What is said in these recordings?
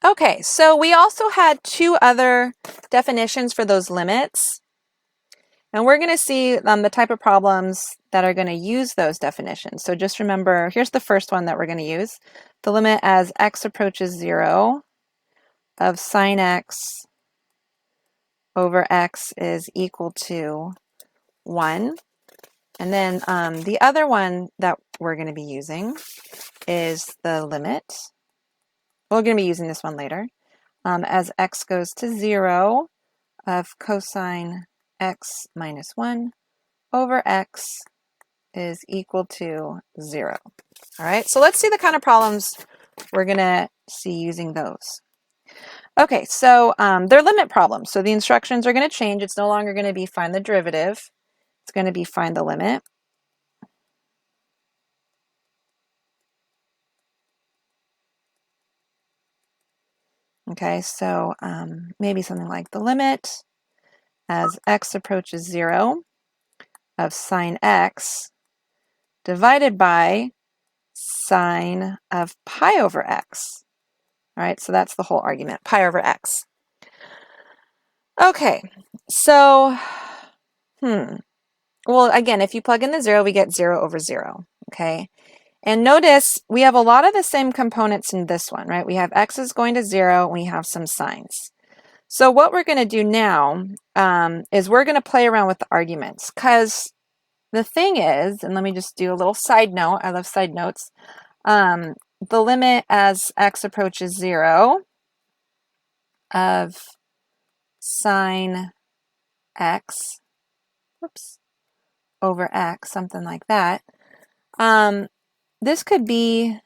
Okay, so we also had two other definitions for those limits. And we're going to see the type of problems that are going to use those definitions. So just remember, here's the first one that we're going to use. The limit as x approaches 0 of sine x over x is equal to 1. And then the other one that we're going to be using is the limit. We're going to be using this one later. As x goes to 0 of cosine x minus 1 over x is equal to 0. All right, so let's see the kind of problems we're going to see using those. Okay, so they're limit problems. So the instructions are going to change. It's no longer going to be find the derivative. It's going to be find the limit. Okay, so maybe something like the limit as x approaches 0 of sine x divided by sine of pi over x. All right, so that's the whole argument, pi over x. Okay, so, well, again, if you plug in the 0, we get 0 over 0, okay? And notice we have a lot of the same components in this one, right? We have x is going to 0, and we have some signs. So what we're going to do now is we're going to play around with the arguments, because the thing is, and let me just do a little side note, I love side notes, the limit as x approaches 0 of sine x, over x, something like that. This could be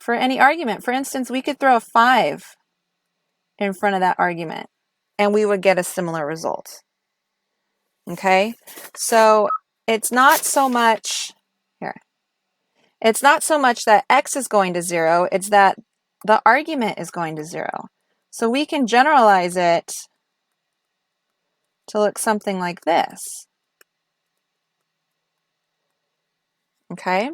for any argument. For instance, we could throw a 5 in front of that argument, and we would get a similar result. Okay, so it's not so much here. It's not so much that x is going to 0, it's that the argument is going to 0. So we can generalize it to look something like this. Okay,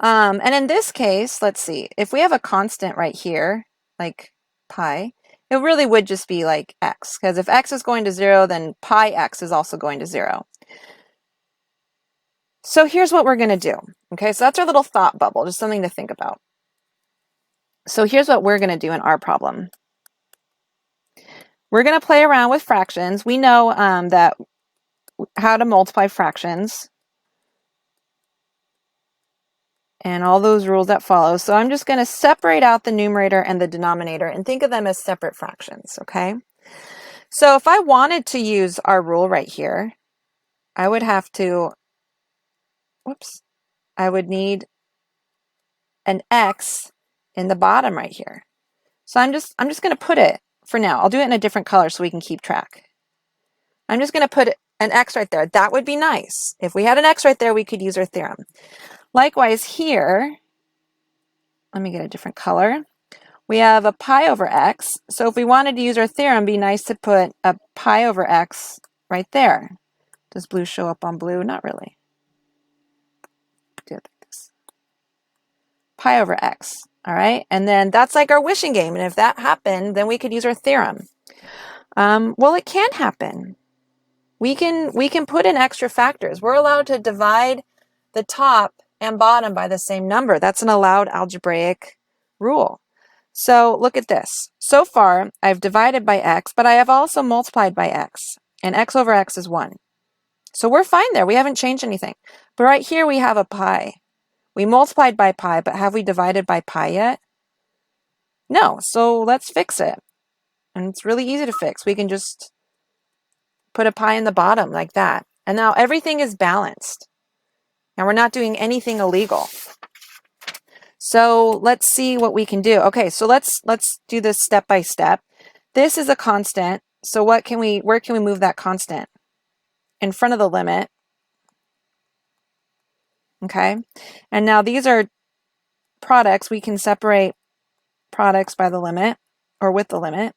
and in this case, let's see, if we have a constant right here, like pi, it really would just be like x, because if x is going to 0, then pi x is also going to 0. So here's what we're going to do. Okay, so that's our little thought bubble, just something to think about. So here's what we're going to do in our problem. We're going to play around with fractions. We know that how to multiply fractions and all those rules that follow. So I'm just going to separate out the numerator and the denominator and think of them as separate fractions, okay? So if I wanted to use our rule right here, I would have to, I would need an x in the bottom right here. So I'm just going to put it for now. I'll do it in a different color so we can keep track. I'm just going to put an x right there. That would be nice. If we had an x right there, we could use our theorem. Likewise here, let me get a different color. We have a pi over x. So if we wanted to use our theorem, it'd be nice to put a pi over x right there. Does blue show up on blue? Not really. Do it like this. Pi over x. All right, and then that's like our wishing game. And if that happened, then we could use our theorem. Well, it can happen. We can put in extra factors. We're allowed to divide the top and bottom by the same number. That's an allowed algebraic rule. So look at this. So far, I've divided by x, but I have also multiplied by x. And x over x is 1. So we're fine there. We haven't changed anything. But right here we have a pi. We multiplied by pi, but have we divided by pi yet? No. So let's fix it. And it's really easy to fix. We can just put a pi in the bottom like that. And now everything is balanced. And we're not doing anything illegal. So let's see what we can do. Okay, so let's do this step by step. This is a constant. So where can we move that constant? In front of the limit. Okay, and now these are products. We can separate products by the limit or with the limit.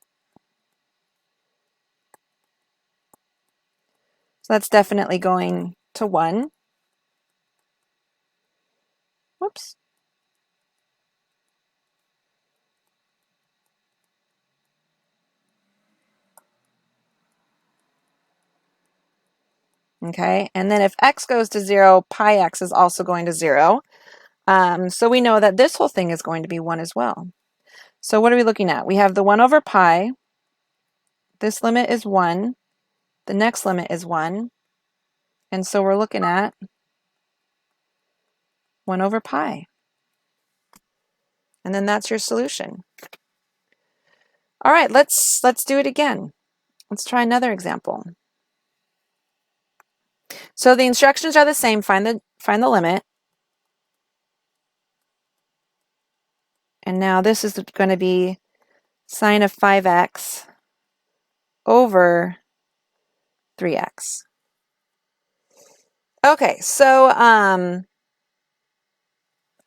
So that's definitely going to 1. Whoops. Okay, and then if x goes to 0, pi x is also going to 0. So we know that this whole thing is going to be 1 as well. So what are we looking at? We have the 1 over pi. This limit is 1. The next limit is 1. And so we're looking at 1 over pi. And then that's your solution. All right, let's do it again. Let's try another example. So the instructions are the same. Find the limit. And now this is going to be sine of 5x over 3x. Okay, so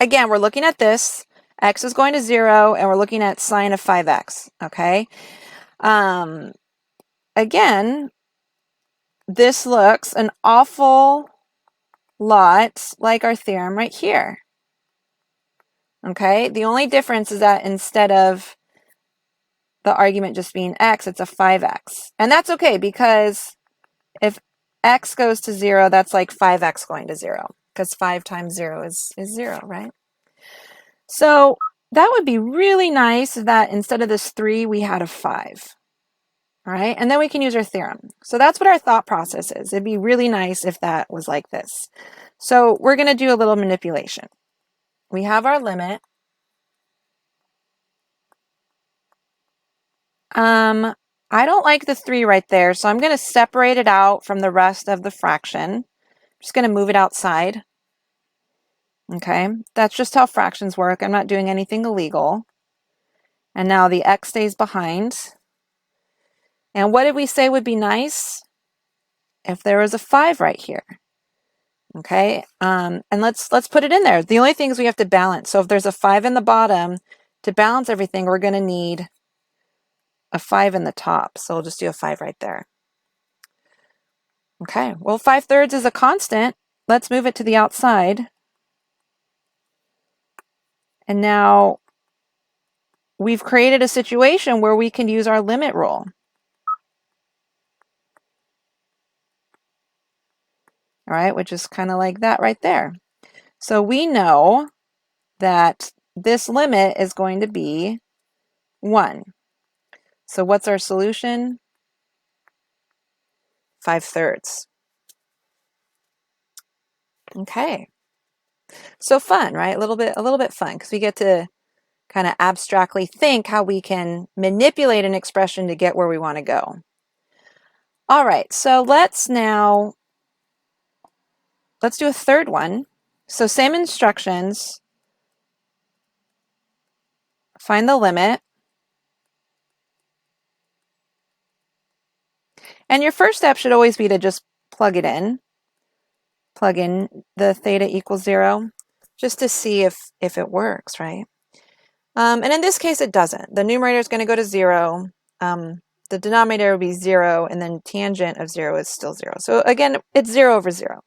again, we're looking at this. X is going to 0, and we're looking at sine of 5x. Okay. Again, this looks an awful lot like our theorem right here. Okay, the only difference is that instead of the argument just being x, it's a 5x. And that's okay, because if x goes to 0, that's like 5x going to 0, because 5 times 0 is 0, right? So that would be really nice that instead of this 3, we had a 5. All right, and then we can use our theorem. So that's what our thought process is. It'd be really nice if that was like this. So we're going to do a little manipulation. We have our limit. I don't like the 3 right there, so I'm going to separate it out from the rest of the fraction. I'm just going to move it outside. Okay, that's just how fractions work. I'm not doing anything illegal. And now the x stays behind. And what did we say would be nice? If there was a 5 right here. Okay, and let's put it in there. The only thing is we have to balance. So if there's a 5 in the bottom, to balance everything, we're going to need a 5 in the top. So we'll just do a 5 right there. Okay, well, 5/3 is a constant. Let's move it to the outside. And now we've created a situation where we can use our limit rule. All right, which is kind of like that right there. So we know that this limit is going to be 1. So what's our solution? 5/3. Okay. So fun, right? A little bit fun, because we get to kind of abstractly think how we can manipulate an expression to get where we want to go. All right, so let's do a third one. So same instructions. Find the limit. And your first step should always be to just plug in. Plug in the theta equals 0, just to see if it works, right? And in this case, it doesn't. The numerator is going to go to 0. The denominator will be 0, and then tangent of 0 is still 0. So again, it's 0 over 0.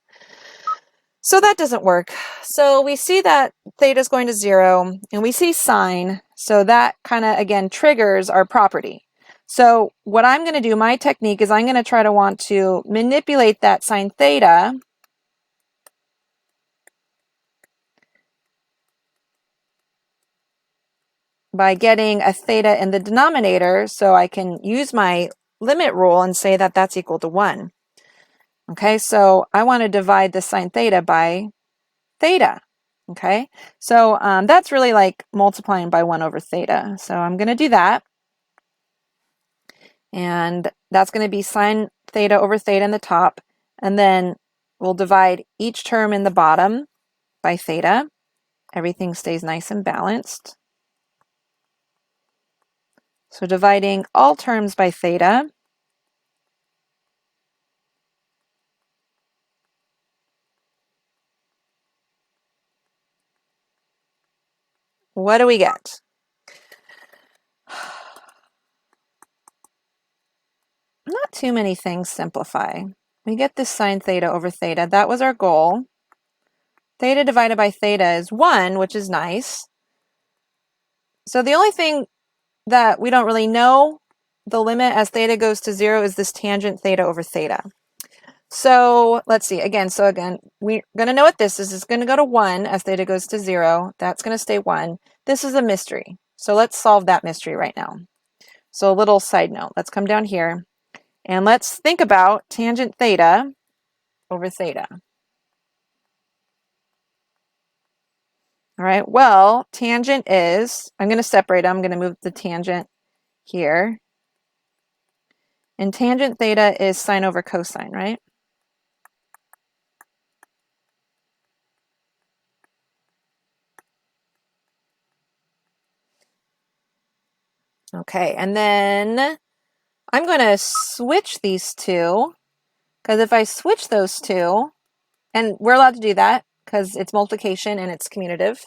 So that doesn't work. So we see that theta is going to 0, and we see sine. So that kind of, again, triggers our property. So what I'm going to do, my technique, is I'm going to try to want to manipulate that sine theta by getting a theta in the denominator, so I can use my limit rule and say that that's equal to 1. Okay, so I want to divide the sine theta by theta. Okay, so that's really like multiplying by 1 over theta. So I'm going to do that. And that's going to be sine theta over theta in the top. And then we'll divide each term in the bottom by theta. Everything stays nice and balanced. So dividing all terms by theta. What do we get? Not too many things simplify. We get this sine theta over theta. That was our goal. Theta divided by theta is 1, which is nice. So the only thing that we don't really know the limit as theta goes to 0 is this tangent theta over theta. So let's see again. So again, we're going to know what this is. It's going to go to 1 as theta goes to 0. That's going to stay 1. This is a mystery. So let's solve that mystery right now. So a little side note. Let's come down here and let's think about tangent theta over theta. All right, well, tangent is, I'm going to separate them. I'm going to move the tangent here. And tangent theta is sine over cosine, right? Okay, and then I'm going to switch these two, because if I switch those two, and we're allowed to do that because it's multiplication and it's commutative.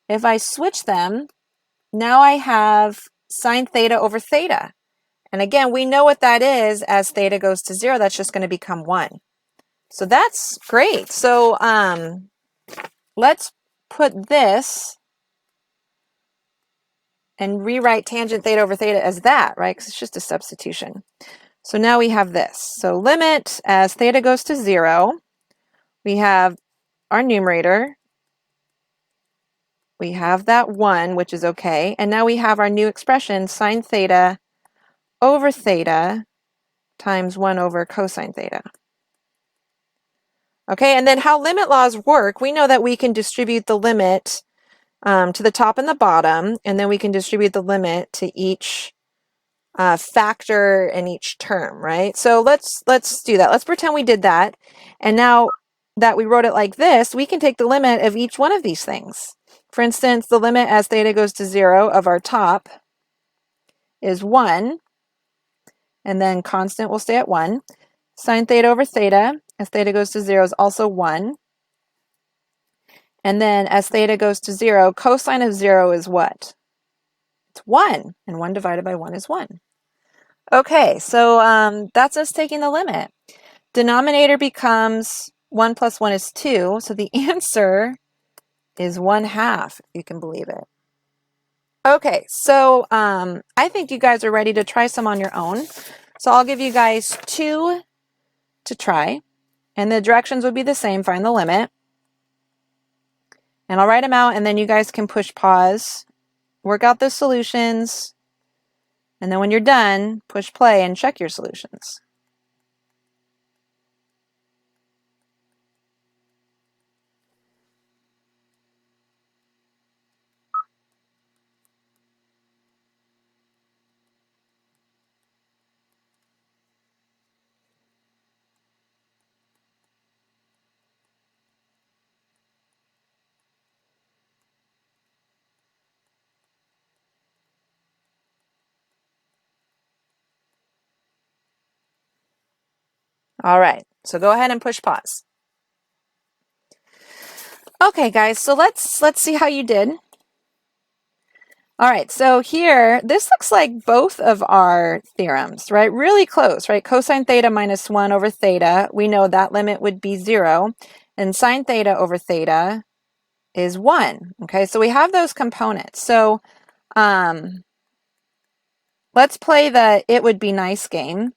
If I switch them, now I have sine theta over theta. And again, we know what that is as theta goes to 0. That's just going to become 1. So that's great. So let's put this and rewrite tangent theta over theta as that, right? Because it's just a substitution. So now we have this. So limit as theta goes to 0. We have our numerator. We have that 1, which is okay. And now we have our new expression, sine theta over theta times 1 over cosine theta. Okay, and then how limit laws work, we know that we can distribute the limit to the top and the bottom, and then we can distribute the limit to each factor in each term, right? So let's do that. Let's pretend we did that. And now that we wrote it like this, we can take the limit of each one of these things. For instance, the limit as theta goes to 0 of our top is 1, and then constant will stay at 1. Sine theta over theta as theta goes to 0 is also 1. And then as theta goes to 0, cosine of 0 is what? It's 1, and 1 divided by 1 is 1. Okay, so that's us taking the limit. Denominator becomes 1 plus 1 is 2, so the answer is 1/2, if you can believe it. Okay, so I think you guys are ready to try some on your own. So I'll give you guys 2 to try, and the directions would be the same. Find the limit. And I'll write them out, and then you guys can push pause, work out the solutions, and then when you're done, push play and check your solutions. All right, so go ahead and push pause. Okay, guys, so let's see how you did. All right, so here, this looks like both of our theorems, right? Really close, right? Cosine theta minus 1 over theta, we know that limit would be 0, and sine theta over theta is 1, okay? So we have those components. So let's play the it would be nice game.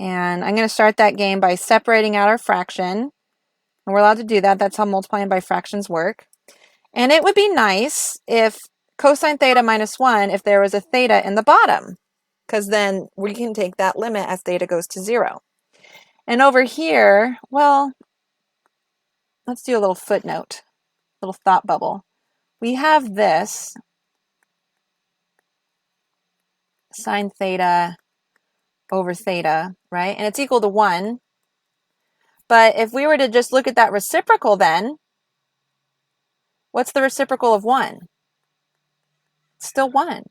And I'm going to start that game by separating out our fraction. And we're allowed to do that. That's how multiplying by fractions work. And it would be nice if cosine theta minus 1, if there was a theta in the bottom, because then we can take that limit as theta goes to 0. And over here, well, let's do a little footnote, little thought bubble. We have this sine theta over theta, right? And it's equal to 1. But if we were to just look at that reciprocal then, what's the reciprocal of 1? It's still 1.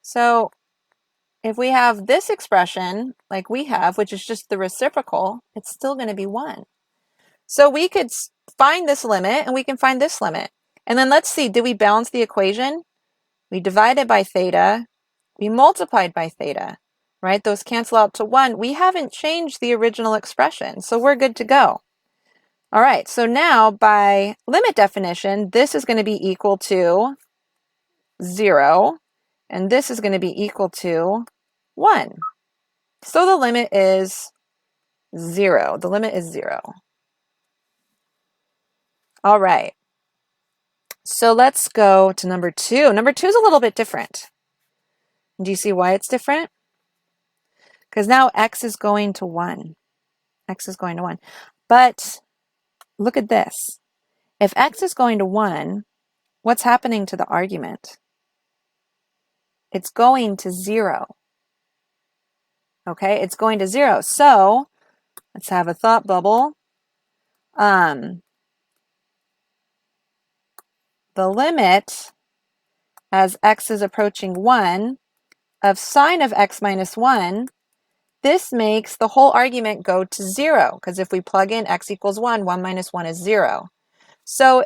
So if we have this expression like we have, which is just the reciprocal, it's still going to be 1. So we could find this limit and we can find this limit. And then let's see, did we balance the equation? We divided by theta, we multiplied by theta, right? Those cancel out to 1. We haven't changed the original expression, so we're good to go. All right, so now by limit definition, this is going to be equal to 0, and this is going to be equal to 1. So the limit is 0. The limit is 0. All right. So let's go to number 2. Number 2 is a little bit different. Do you see why it's different? Because now x is going to 1. X is going to 1. But look at this. If x is going to 1, what's happening to the argument? It's going to 0. Okay, it's going to 0. So let's have a thought bubble. The limit as x is approaching 1 of sine of x minus 1, this makes the whole argument go to 0, because if we plug in x equals 1, 1 minus 1 is 0. So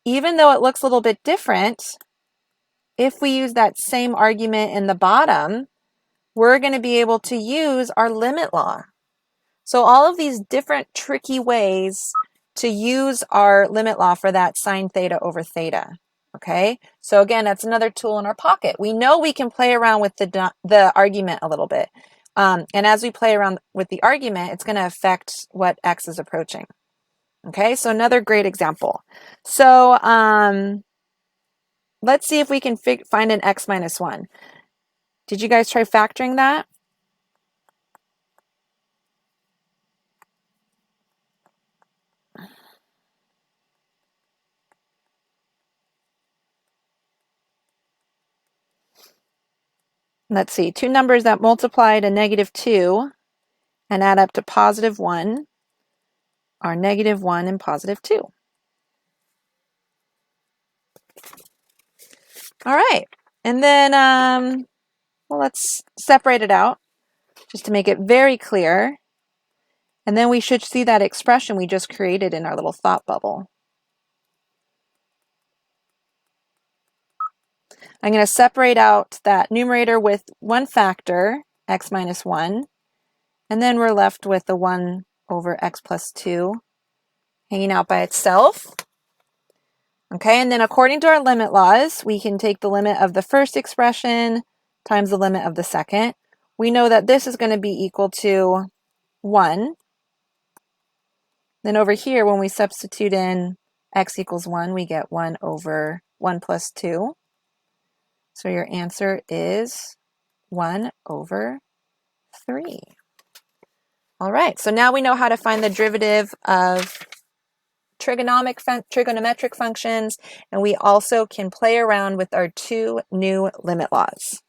even though it looks a little bit different, if we use that same argument in the bottom, we're going to be able to use our limit law. So all of these different tricky ways to use our limit law for that sine theta over theta. Okay, so again, that's another tool in our pocket. We know we can play around with the argument a little bit. And as we play around with the argument, it's going to affect what x is approaching. Okay, so another great example. So let's see if we can find an x minus 1. Did you guys try factoring that? Let's see, two numbers that multiply to -2 and add up to +1 are -1 and +2. All right, and then, well, let's separate it out just to make it very clear. And then we should see that expression we just created in our little thought bubble. I'm going to separate out that numerator with one factor, x minus 1, and then we're left with the 1 over x plus 2 hanging out by itself. Okay, and then according to our limit laws, we can take the limit of the first expression times the limit of the second. We know that this is going to be equal to 1. Then over here, when we substitute in x equals 1, we get 1 over 1 plus 2. So your answer is 1 over 3. All right, so now we know how to find the derivative of trigonometric functions, and we also can play around with our two new limit laws.